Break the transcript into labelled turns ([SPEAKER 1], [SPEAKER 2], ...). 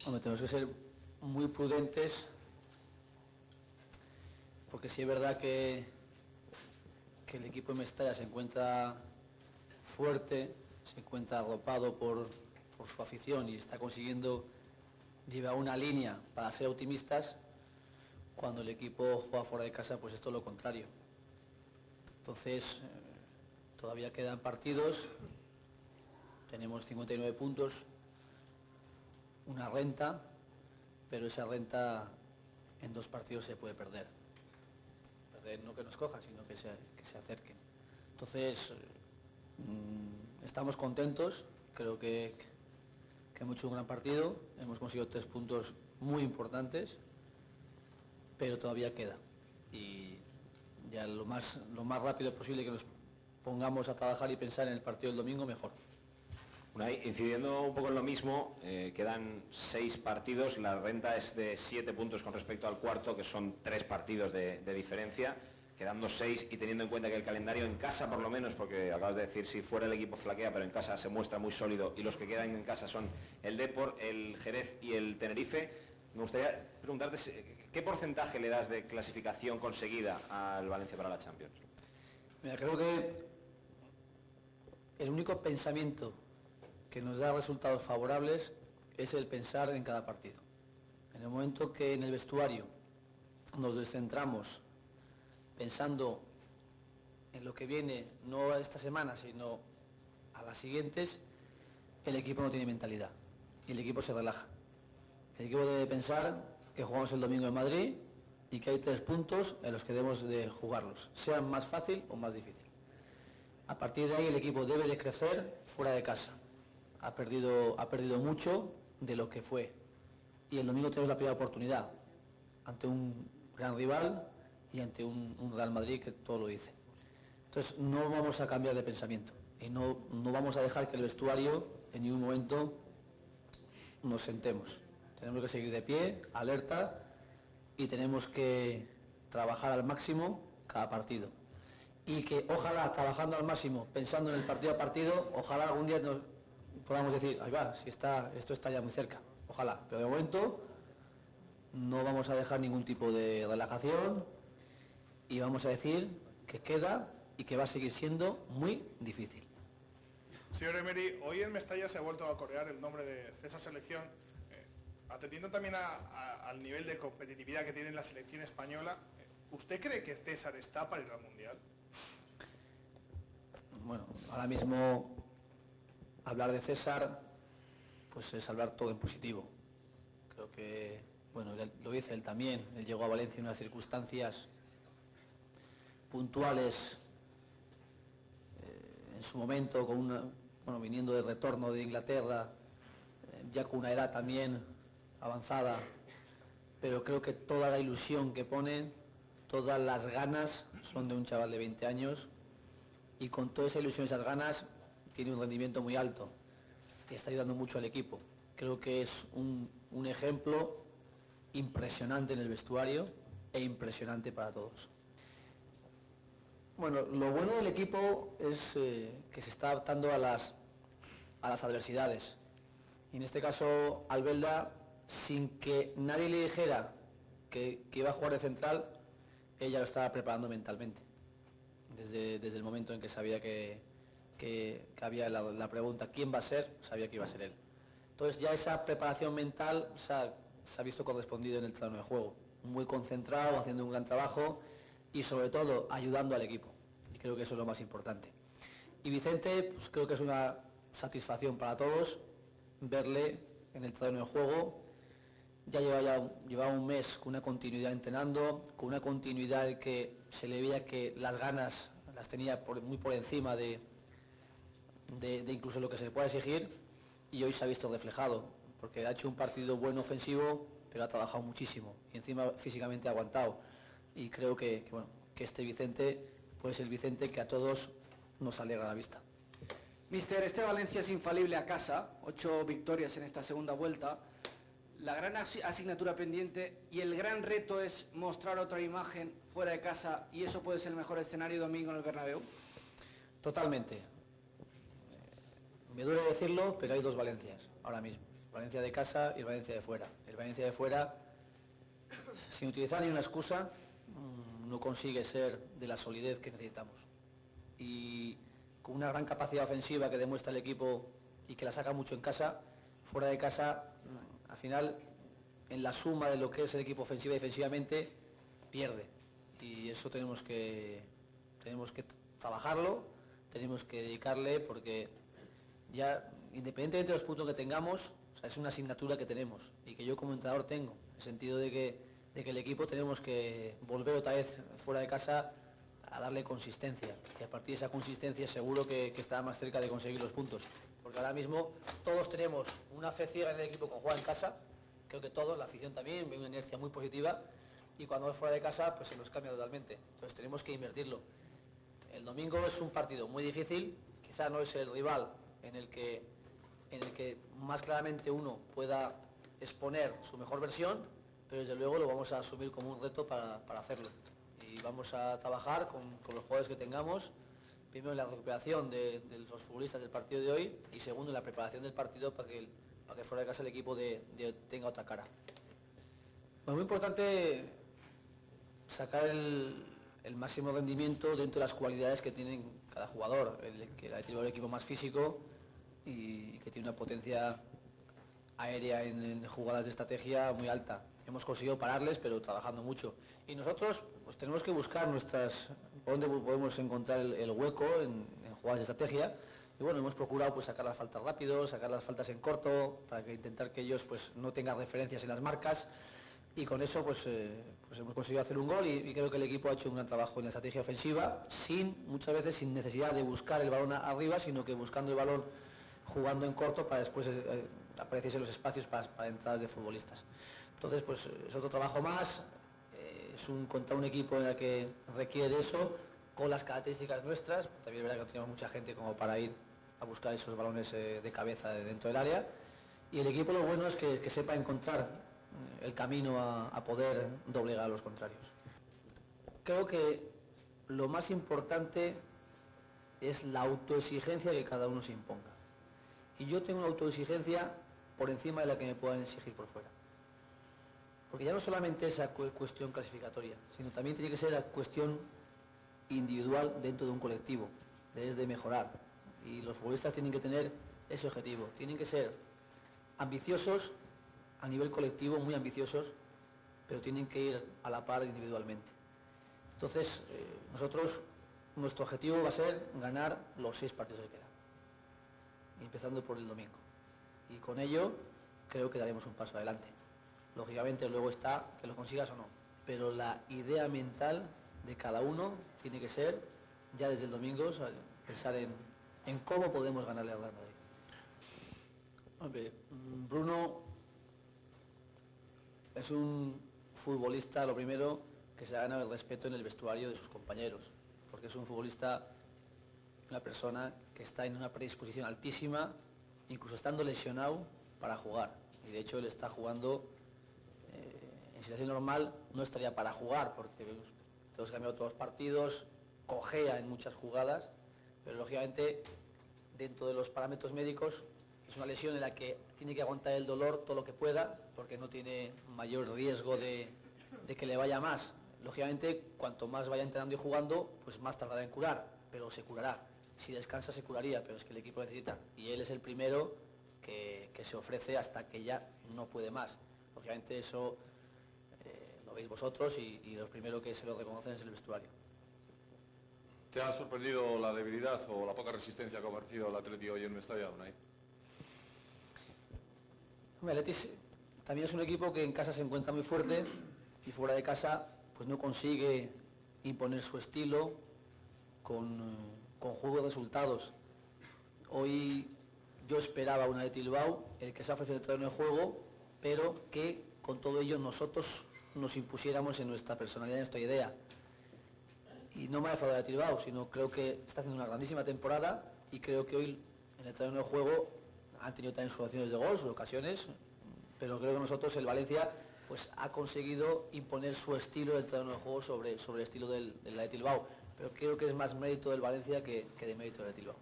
[SPEAKER 1] Hombre, tenemos que ser muy prudentes, porque sí es verdad que el equipo de Mestalla se encuentra fuerte, se encuentra arropado por su afición y está consiguiendo llevar una línea para ser optimistas. Cuando el equipo juega fuera de casa, pues es todo lo contrario. Entonces, todavía quedan partidos, tenemos 59 puntos, una renta, pero esa renta en 2 partidos se puede perder. Perder no que nos coja, sino que se acerquen. Entonces, estamos contentos, creo que hemos hecho un gran partido, hemos conseguido 3 puntos muy importantes, pero todavía queda. Y ya lo más rápido posible que nos pongamos a trabajar y pensar en el partido del domingo, mejor.
[SPEAKER 2] Unai, incidiendo un poco en lo mismo, quedan 6 partidos, la renta es de 7 puntos con respecto al cuarto, que son 3 partidos de diferencia, quedando 6 y teniendo en cuenta que el calendario en casa, por lo menos, porque acabas de decir si fuera el equipo flaquea, pero en casa se muestra muy sólido y los que quedan en casa son el Depor, el Jerez y el Tenerife. Me gustaría preguntarte qué porcentaje le das de clasificación conseguida al Valencia para la Champions.
[SPEAKER 1] Mira, creo que el único pensamiento que nos da resultados favorables es el pensar en cada partido. En el momento que en el vestuario nos descentramos pensando en lo que viene, no a esta semana, sino a las siguientes, el equipo no tiene mentalidad y el equipo se relaja. El equipo debe pensar que jugamos el domingo en Madrid y que hay 3 puntos en los que debemos de jugarlos, sean más fácil o más difícil. A partir de ahí el equipo debe de crecer fuera de casa. Ha perdido mucho de lo que fue. Y el domingo tenemos la primera oportunidad ante un gran rival y ante un Real Madrid que todo lo dice. Entonces no vamos a cambiar de pensamiento y no vamos a dejar que el vestuario en ningún momento nos sentemos. Tenemos que seguir de pie, alerta, y tenemos que trabajar al máximo cada partido. Y que ojalá, trabajando al máximo, pensando en el partido a partido, ojalá algún día nos podamos decir, ahí va, si esto está ya muy cerca, ojalá. Pero de momento no vamos a dejar ningún tipo de relajación y vamos a decir que queda y que va a seguir siendo muy difícil.
[SPEAKER 3] Señor Emery, hoy en Mestalla se ha vuelto a corear el nombre de César Selección, atendiendo también al nivel de competitividad que tiene la selección española. ¿Usted cree que César está para ir al Mundial?
[SPEAKER 1] Bueno, ahora mismo hablar de César pues es hablar todo en positivo. Creo que, bueno, lo dice él también, él llegó a Valencia en unas circunstancias puntuales en su momento, viniendo de retorno de Inglaterra, ya con una edad también avanzada, pero creo que toda la ilusión que pone, todas las ganas son de un chaval de 20 años y con toda esa ilusión y esas ganas tiene un rendimiento muy alto y está ayudando mucho al equipo. Creo que es un ejemplo impresionante en el vestuario e impresionante para todos. Bueno, lo bueno del equipo es que se está adaptando a las adversidades. Y en este caso, Albelda, sin que nadie le dijera que iba a jugar de central, ella lo estaba preparando mentalmente. Desde el momento en que sabía que había la pregunta ¿quién va a ser?, sabía que iba a ser él. Entonces ya esa preparación mental se ha visto correspondido en el terreno de juego. Muy concentrado, haciendo un gran trabajo y sobre todo ayudando al equipo. Y creo que eso es lo más importante. Y Vicente, pues creo que es una satisfacción para todos verle en el terreno de juego. Ya llevaba un mes con una continuidad entrenando, con una continuidad que se le veía que las ganas las tenía muy por encima de incluso lo que se le pueda exigir, y hoy se ha visto reflejado, porque ha hecho un partido bueno ofensivo, pero ha trabajado muchísimo y encima físicamente ha aguantado. Y creo que este Vicente puede ser el Vicente que a todos nos alegra la vista.
[SPEAKER 4] Mister, este Valencia es infalible a casa, 8 victorias en esta segunda vuelta. La gran asignatura pendiente y el gran reto es mostrar otra imagen fuera de casa, y eso puede ser el mejor escenario domingo en el Bernabéu.
[SPEAKER 1] Totalmente. Me duele decirlo, pero hay 2 Valencias ahora mismo. Valencia de casa y el Valencia de fuera. El Valencia de fuera, sin utilizar ni una excusa, no consigue ser de la solidez que necesitamos. Y con una gran capacidad ofensiva que demuestra el equipo y que la saca mucho en casa, fuera de casa, al final, en la suma de lo que es el equipo ofensiva y defensivamente, pierde. Y eso tenemos que trabajarlo, tenemos que dedicarle, porque ya, independientemente de los puntos que tengamos, o sea, es una asignatura que tenemos y que yo como entrenador tengo, en el sentido de que el equipo tenemos que volver otra vez fuera de casa a darle consistencia, y a partir de esa consistencia seguro que estará más cerca de conseguir los puntos, porque ahora mismo todos tenemos una fe ciega en el equipo con juega en casa, creo que todos, la afición también, ve una inercia muy positiva, y cuando es fuera de casa pues se nos cambia totalmente, entonces tenemos que invertirlo. El domingo es un partido muy difícil, quizá no es el rival en el que más claramente uno pueda exponer su mejor versión, pero desde luego lo vamos a asumir como un reto para hacerlo. Y vamos a trabajar con los jugadores que tengamos, primero en la recuperación de los futbolistas del partido de hoy y segundo en la preparación del partido para que fuera de casa el equipo tenga otra cara. Bueno, muy importante sacar el máximo rendimiento dentro de las cualidades que tienen cada jugador, que el equipo más físico y que tiene una potencia aérea en jugadas de estrategia muy alta. Hemos conseguido pararles, pero trabajando mucho. Y nosotros pues tenemos que buscar dónde podemos encontrar el hueco en jugadas de estrategia. Y bueno, hemos procurado pues sacar las faltas rápido, sacar las faltas en corto, para intentar que ellos pues no tengan referencias en las marcas. Y con eso pues hemos conseguido hacer un gol y creo que el equipo ha hecho un gran trabajo en la estrategia ofensiva, muchas veces sin necesidad de buscar el balón arriba, sino que buscando el balón jugando en corto para después aparecerse los espacios para entradas de futbolistas. Entonces pues es otro trabajo más, contra un equipo en el que requiere de eso, con las características nuestras. También es verdad que no tenemos mucha gente como para ir a buscar esos balones de cabeza dentro del área, y el equipo lo bueno es que sepa encontrar el camino a poder doblegar a los contrarios. Creo que lo más importante es la autoexigencia que cada uno se imponga. Y yo tengo una autoexigencia por encima de la que me puedan exigir por fuera. Porque ya no solamente es la cuestión clasificatoria, sino también tiene que ser la cuestión individual dentro de un colectivo, de mejorar. Y los futbolistas tienen que tener ese objetivo, tienen que ser ambiciosos a nivel colectivo, muy ambiciosos, pero tienen que ir a la par individualmente. Entonces, nuestro objetivo va a ser ganar los 6 partidos que quedan, empezando por el domingo. Y con ello creo que daremos un paso adelante. Lógicamente luego está que lo consigas o no, pero la idea mental de cada uno tiene que ser, ya desde el domingo, pensar en cómo podemos ganarle al Real Madrid. Hombre, Bruno es un futbolista, lo primero, que se ha ganado el respeto en el vestuario de sus compañeros, porque es un futbolista, una persona que está en una predisposición altísima, incluso estando lesionado para jugar. Y de hecho él está jugando, en situación normal no estaría para jugar, porque tenemos cambiado todos los partidos, cojea en muchas jugadas, pero lógicamente dentro de los parámetros médicos es una lesión en la que tiene que aguantar el dolor todo lo que pueda, porque no tiene mayor riesgo de que le vaya más. Lógicamente, cuanto más vaya entrenando y jugando, pues más tardará en curar, pero se curará. Si descansa se curaría, pero es que el equipo necesita. Y él es el primero que se ofrece hasta que ya no puede más. Lógicamente eso lo veis vosotros y los primeros que se lo reconocen es el vestuario.
[SPEAKER 5] ¿Te ha sorprendido la debilidad o la poca resistencia que ha ofrecido el Atleti hoy en Mestalla, Unai?
[SPEAKER 1] El Atleti también es un equipo que en casa se encuentra muy fuerte y fuera de casa pues no consigue imponer su estilo con juego de resultados. Hoy yo esperaba una Athletic Bilbao, el que se ha ofrecido el terreno de juego, pero que con todo ello nosotros nos impusiéramos en nuestra personalidad, en nuestra idea. Y no me ha defraudado el Athletic Bilbao, sino creo que está haciendo una grandísima temporada y creo que hoy en el terreno de juego han tenido también sus opciones de gol, sus ocasiones, pero creo que nosotros, el Valencia, pues ha conseguido imponer su estilo del terreno de juego sobre el estilo del Athletic Bilbao. Pero creo que es más mérito del Valencia que de mérito del Athletic Bilbao.